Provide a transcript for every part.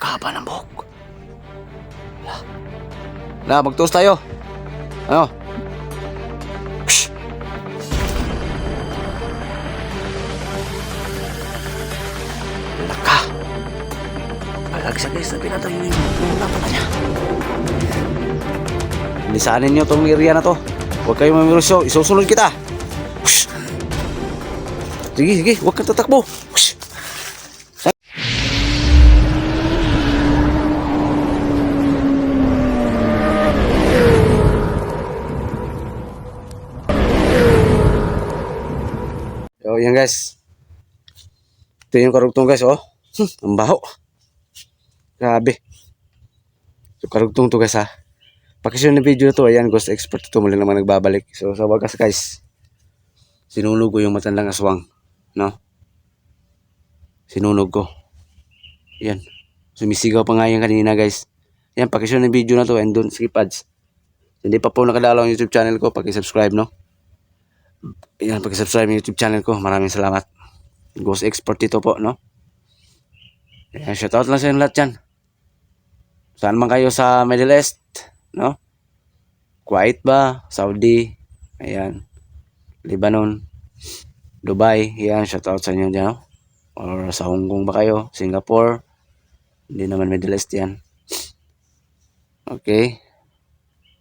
Napakahaba ng buhok. Magtuos tayo. Ano? Shhh. Laka. Alagsa guys, sabi na tayo yung napala niya. Lisanin nyo itong area na to. Huwag kayong mamirusyo. Isusunod kita. Shhh. Sige, huwag kang tatakbo. Shhh. So, yan guys. Ito yung karugtong guys, oh. Ang baho. Grabe. So, karugtong to guys, ha. Pakisyon na video to, ayan, ghost expert ito. Muli naman nagbabalik. So, sa wagas guys, sinunog ko yung matandang aswang. No? Sinunog ko. Ayan. Sumisigaw pa nga yan kanina guys. Ayan, pakisyon na video na to and don't skip ads. Hindi pa po nakadalaw ang YouTube channel ko, pakisubscribe, no? Ayan, pakisubscribe yung YouTube channel ko. Maraming salamat. Ghost expert ito po, no? Ayan, shoutout lang sa inyo lahat dyan. Saan man kayo sa Middle East, no? Kuwait ba? Saudi? Ayan. Lebanon? Dubai? Ayan, shoutout sa inyo dyan, no? Or sa Hong Kong ba kayo? Singapore? Hindi naman Middle East yan. Okay.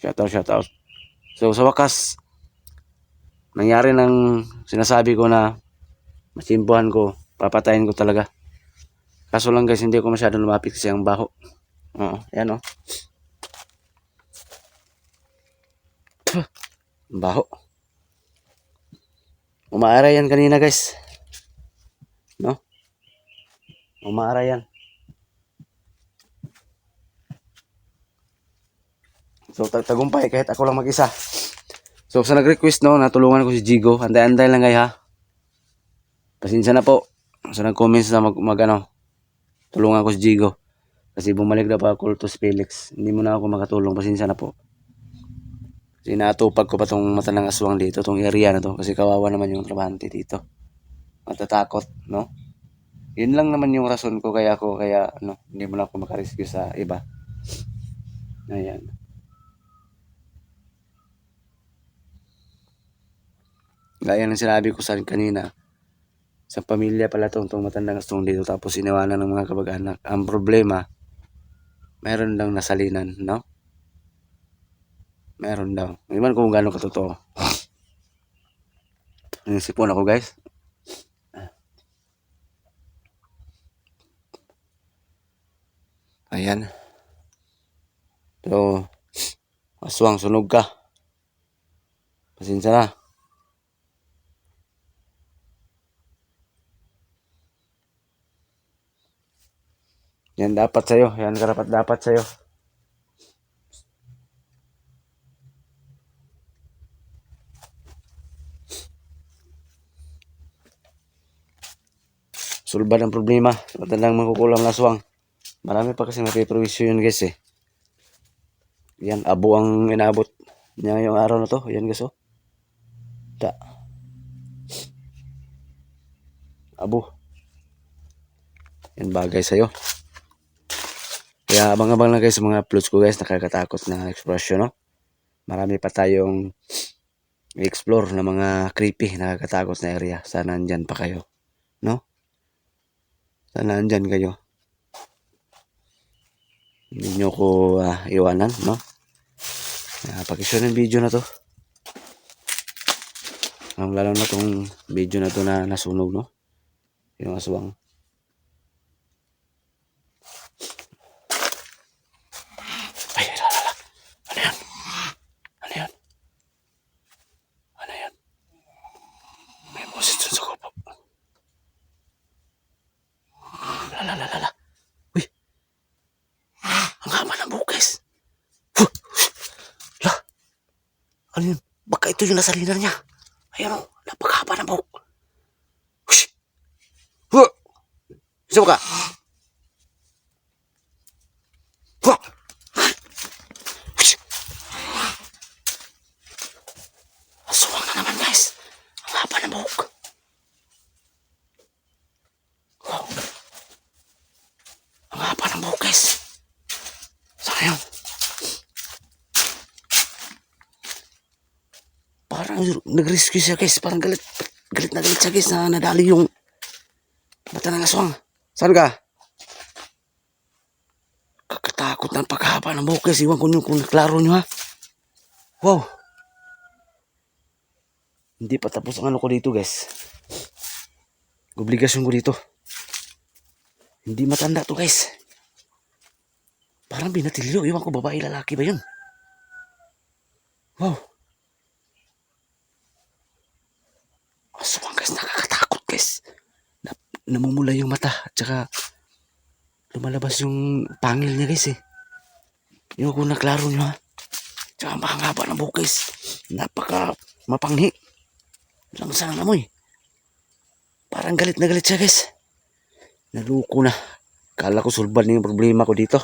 Shoutout. So, sa wakas, nangyari ng sinasabi ko na masimpuhan ko, papatayin ko talaga. Kaso lang guys, hindi ko masyadong lumapit kasi ang baho. Oo, yan o. Ang baho. Umaara yan kanina guys. No? Umaara yan. So, tagumpay kahit ako lang mag-isa. So, sa nag-request, no, natulungan ko si Jigo. Anday-anday lang kayo, ha. Pasensya na po. So, nag-comments na tulungan ko si Jigo. Kasi bumalik na pa ako to si Felix. Hindi mo na ako makatulong. Pasensya na po. Kasi natupag ko pa tong matandang aswang dito, tong area na to. Kasi kawawa naman yung trabahante dito. Matatakot, no? Yun lang naman yung rason ko kaya hindi mo na ako makarescue sa iba. Ayan. Gaya ng sinabi ko sa kanina, sa pamilya pala itong matandang aswang dito tapos iniwanan ng mga kabag-anak. Ang problema, meron lang nasalinan, no? Meron daw. Iman kung gano'ng katotoo. Nagsipon ako guys. Ayan. So, aswang, sunog ka. Pasensya na. Yan dapat sa'yo. Yan karapat dapat sa'yo. Sulban ang problema. Matandang makukulang na aswang. Marami pa kasi mapiprovisyo yun guys eh. Yan, abo ang inaabot niya yung araw na to. Yan guys oh. Abo. Yan bagay sa'yo. Kaya abang-abang lang guys sa mga uploads ko guys. Nakakatakot na expression, no? Marami pa tayong i-explore na mga creepy, nakakatakot na area. Sana andyan pa kayo, no? Sana andyan kayo. Hindi nyo ko iwanan, no? Pakishare ng video na to. Lalo na tong video na to na nasunog, no? Yung aswang. Lala. Uy. Ang haba ng buhok, guys. La. Ano yun? Baka ito yung nasalinan niya. Ayan o. Napakahaba ng buhok. Hush. Huh. Isa ka. Huh. Hush. Aswang na naman, guys. Ang haba ng buhok. Wow. Ang haba ng buhok. guys. Sayang. Parang nag-rescue siya guys. Parang galit. Galit na galit siya guys na nadali yung mata ng aswang. Saan ka? Kakatakot ng paghaba ng buhok guys. Iwan ko nyo kung naklaro nyo ha. Wow. Hindi pa tapos ang ano ko dito guys. Obligasyon ko dito. Hindi matanda to guys. Parang binatilyo. Iwan ko babae lalaki ba yun? Wow. Aswang guys. Nakakatakot guys. Namumula yung mata. At saka lumalabas yung pangil niya guys eh. Iwan ko naklaro nyo ha. Tsaka mahangaba ng buhok guys. Napaka mapanghi. Lang sana mo eh. Parang galit na galit siya guys. Naluko na. Kala ko sulban na yung problema ko dito.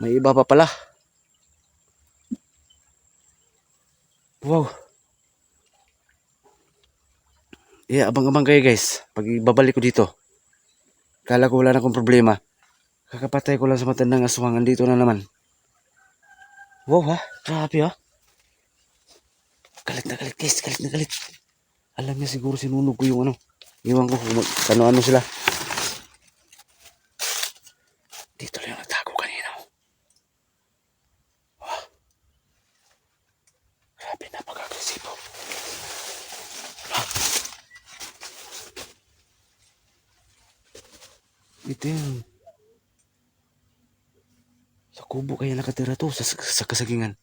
May iba pa pala. Wow. Yeah, abang-abang kayo guys. Pag babalik ko dito. Kala ko wala na akong problema. Kakapatay ko lang sa matandang aswang. Andito na naman. Wow ha. Grabe ha. Galit na galit guys. Galit na galit. Alam niya siguro sinunog ko yung ano. Iwan ko kung ano-ano sila. Dito lang yung nagtago kanina. Wow. Grabe, napaka-agresibo. Ito yung sa kubo kaya nakatira to sa kasagingan.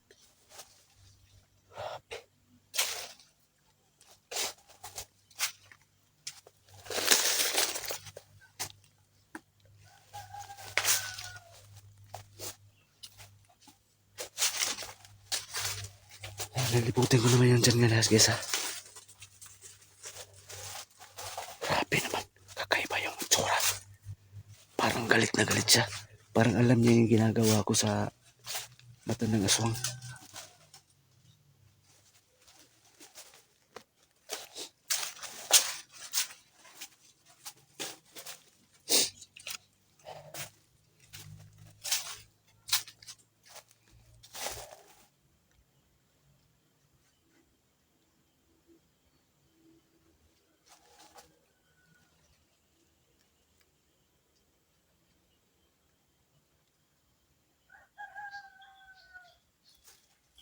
Naliputin ko naman yung dyan nga guys ha. Grabe naman. Kakaiba yung tsura. Parang galit na galit siya. Parang alam niya yung ginagawa ko sa mata ng aswang.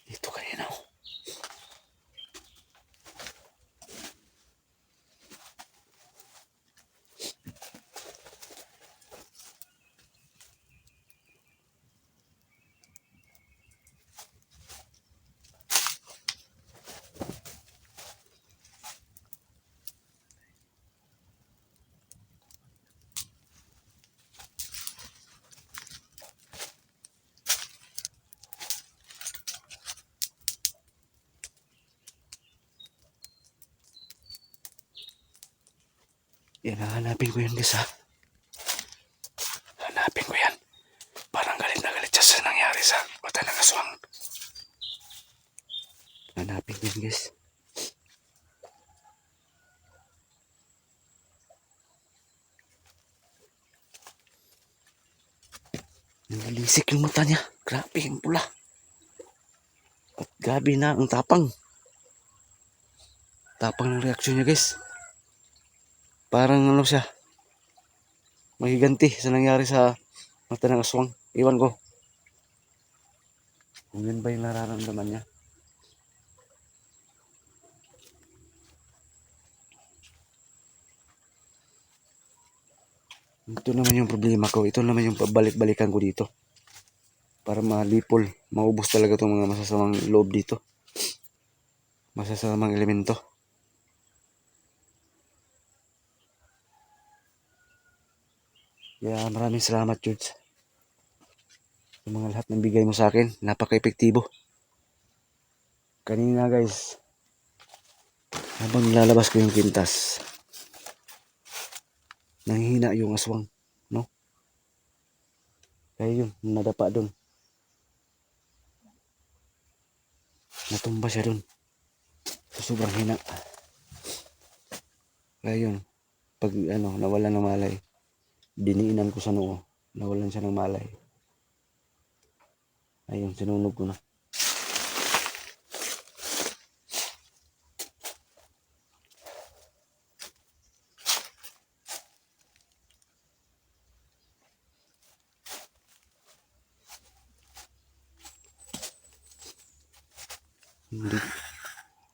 Ito kanina oh. Yan, hanapin ko yan guys ha. Hanapin ko yan. Parang galit na galit siya sa nangyari sa mata ng aswang. Hanapin ko yan guys. Nalilisik yung mata niya. Grabe yung pula. At gabi na ang tapang. Tapang ng reaksyon niya guys. Parang ano siya. Magiganti sa nangyari sa mata ng aswang. Iwan ko. Kung yun ba yung nararamdaman niya. Ito naman yung problema ko. Ito naman yung pabalik-balikan ko dito. Para malipol. Maubos talaga itong mga masasamang loob dito. Masasamang elemento. Kaya maraming salamat George. Sa mga lahat ng bigay mo sa akin. Napaka-epektibo. Kanina guys. Habang lalabas ko yung pintas. Nanghihina yung aswang. No? Kaya yun. Nadapa dun. Natumba siya dun. So, sobrang hina. Kaya yun. Pag nawala ng malay. Diniinan ko sa noo. Nawalan siya ng malay. Ayun, sinunog ko na. Hindi.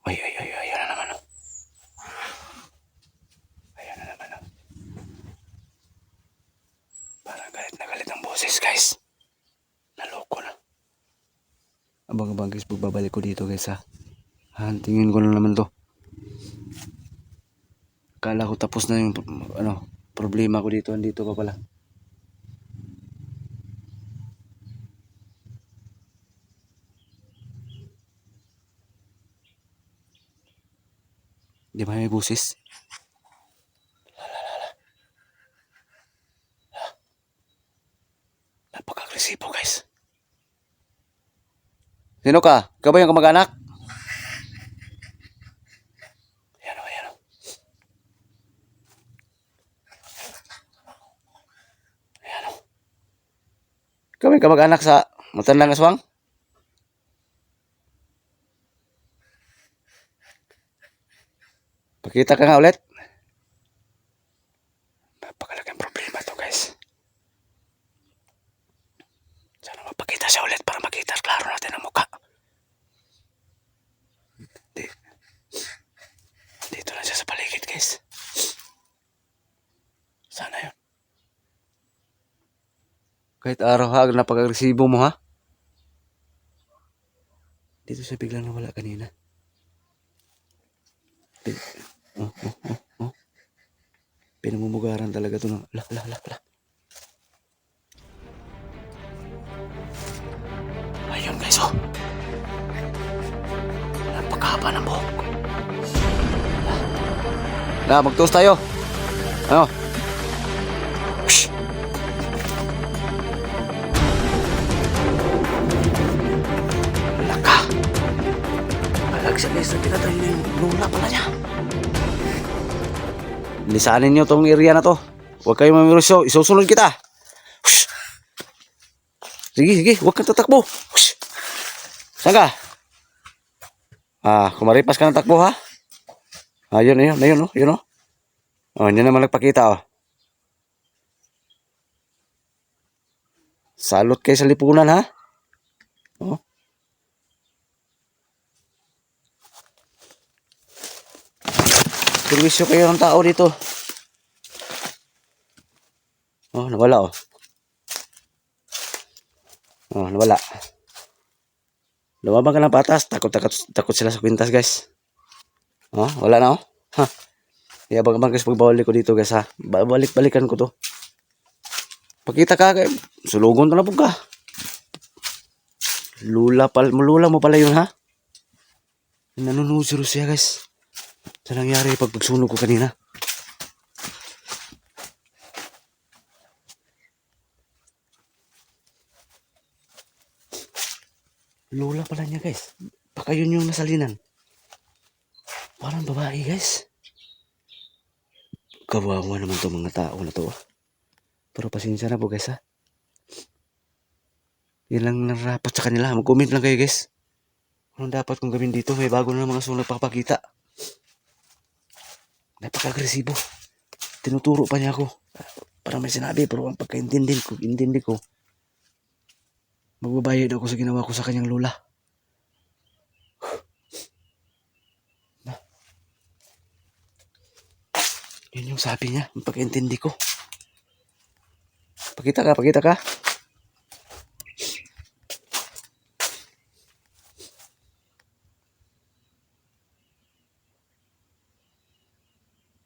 Ay, ayan na naman. Ayan na naman. Parang galit na galit ang boses, guys. Naloko na. Abang-abang guys, pagbabalik ko dito guys ha. Tingin ko na naman to. Akala ko tapos na yung problema ko dito. Andito pa pala. Di ba may busis? Napaka-agresibo guys. Sino ka? Ikaw ba yung kamag-anak? Ayan o, ayan o. Ayan o. Ikaw ba yung kamag-anak sa matandang aswang? Pakita ka nga ulit. Napakalaking problema to guys. Sana mapakita siya ulit para makita klaro natin ang mukha. Dito na siya sa paligid guys. Sana yun. Kahit araw napag-agresibo mo ha. Dito siya biglang nawala kanina. Pinamumugaran talaga ito ng la. Ayun guys oh. Napakahaba ng buhok. Mag-toast tayo. Ano? Shhh. Laka. Alag siya guys, pinatay na yung lula pala niya. Lisanin nyo tong area na to. Huwag kayo mamirosyo. Isusunod kita. Shhh. Sige. Huwag kang tatakbo. Shhh. Saan ka? Kumaripas ka ng takbo ha. Yun oh. Hindi naman nagpakita oh. Salot kayo sa lipunan ha. Oh. Servisyo kayo ng tao dito. Oh, nawala oh. Oh, nawala. Lumabang ka ng patas. Takot sila sa kwintas guys. Oh, wala na oh. Ha. Kaya abang guys, pagbalik ko dito guys ha. Balikan ko to. Pakita ka kay sulugon to na po ka. Lula mo pala yun ha. Nanunusiro siya guys. Sa nangyari pag pagsunog ko kanina. Lula pala niya guys. Baka yun yung nasalinan. Parang babae guys. Kawawa naman to mga tao na to. Pero pasensya na po guys ha. Yan lang narapat sa kanila. Mag-comment lang kayo guys. Anong dapat kong gawin dito? May bago na mga sunod papakita. Napaka-agresibo. Tinuturo pa niya ako. Parang may sinabi pero ang pagkaintindi ko. Magbabayad ako sa ginawa ko sa kanyang lola. Yun yung sabi niya. Ang pagkaintindi ko. Pakita ka.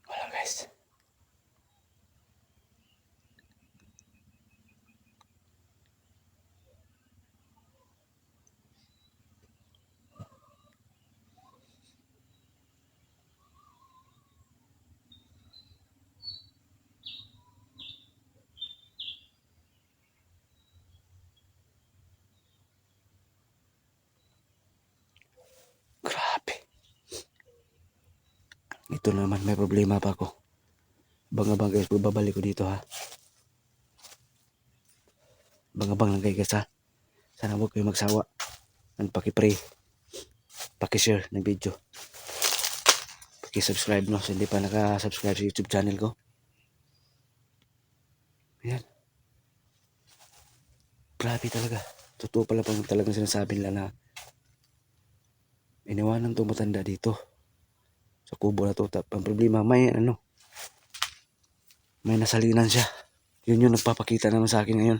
Wala guys. Grabe. Ito naman may problema pa ako. Banga guys, babalik ko dito ha. Abang-abang lang kayo guys ha. Sana huwag kayo magsawa. And paki-pray. Paki-share ng video. Paki-subscribe no. So, hindi pa naka-subscribe sa YouTube channel ko. Ayan. Grabe talaga. Totoo pala pang talagang sinasabi nila na iniwanan to matanda dito. Sa kubo na to. Ang problema may may nasalinan siya. Yun yung nagpapakita naman sa akin ngayon.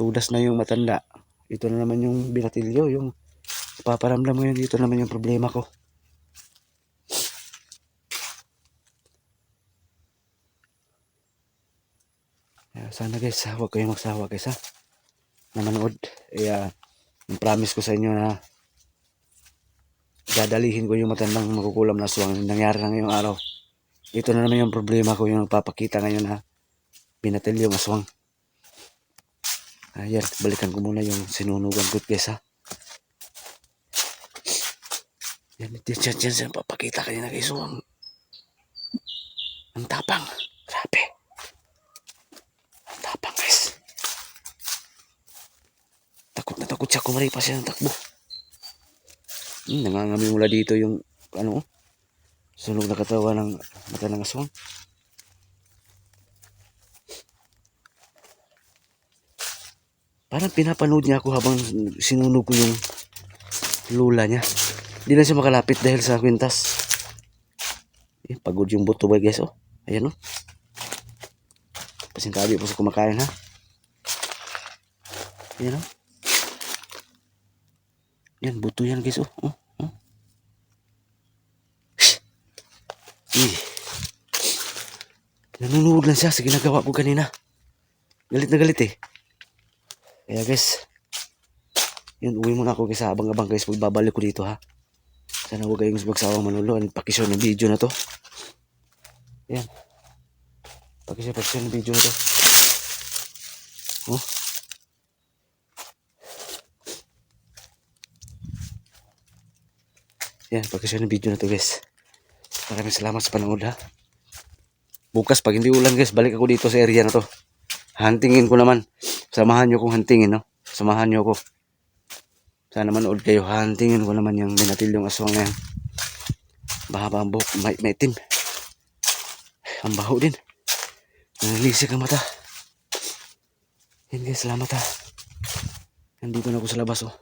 Tudas na yung matanda. Ito na naman yung binatilyo. Yung paparamdam ngayon dito naman yung problema ko. Sana guys, huwag kayong magsawa guys ha. Na manood. Promise ko sa inyo na dadalihin ko yung matandang makukulam na aswang. Nangyari na ngayong araw. Ito na naman yung problema ko, yung nagpapakita ngayon na binatilyo yung aswang. Ayan, balikan ko muna yung sinunugan ko guys ha. Yan, dyan papakita kanina guys. So, ang tapang. Grabe. Ang tapang guys. Takot na takot siya. Kumari pa siya ng takbo. Nangangami mula dito yung sunog na katawan ng mata ng aswang. Parang pinapanood niya ako habang sinunog ko yung lula niya. Hindi na siya makalapit dahil sa kwintas. Pagod yung buto ba guys oh. Ayan oh. Pasingkabi po sa kumakain ha. Ayan oh. Yan, buto yan guys oh. Nanunuwag lang siya sa ginagawa ko kanina. Galit na galit eh. Kaya guys, yun, uwi muna ako guys, abang-abang guys, pagbabalik ko dito ha. Sana huwag kayong magsawang manulo at pakishare ng video na to. Yan. Pakishare ng video na to. Oh. Yan, pakishare ng video na to guys. Maraming salamat sa panood ha. Bukas pag hindi ulan guys, balik ako dito sa area na to. Huntingin ko naman. Samahan nyo kong huntingin no. Samahan nyo ako. Sana manood kayo. Huntingin ko naman yung binatilyong aswang na yan. Bahaba ang buhok. May itim. Ang baho din. Nangilisik ang mata. Yan guys, salamat ha. Nandito na ako sa labas oh.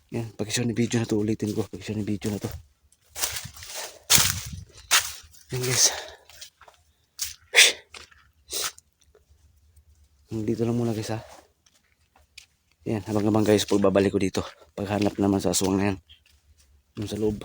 Yan, pakishare ng video na to. Ulitin ko. Pakishare ng video na to. Yan guys. Dito lang muna guys ha. Yan, habang-habang guys, pagbabalik ko dito. Paghanap naman sa aswang na yan. Yung sa loob.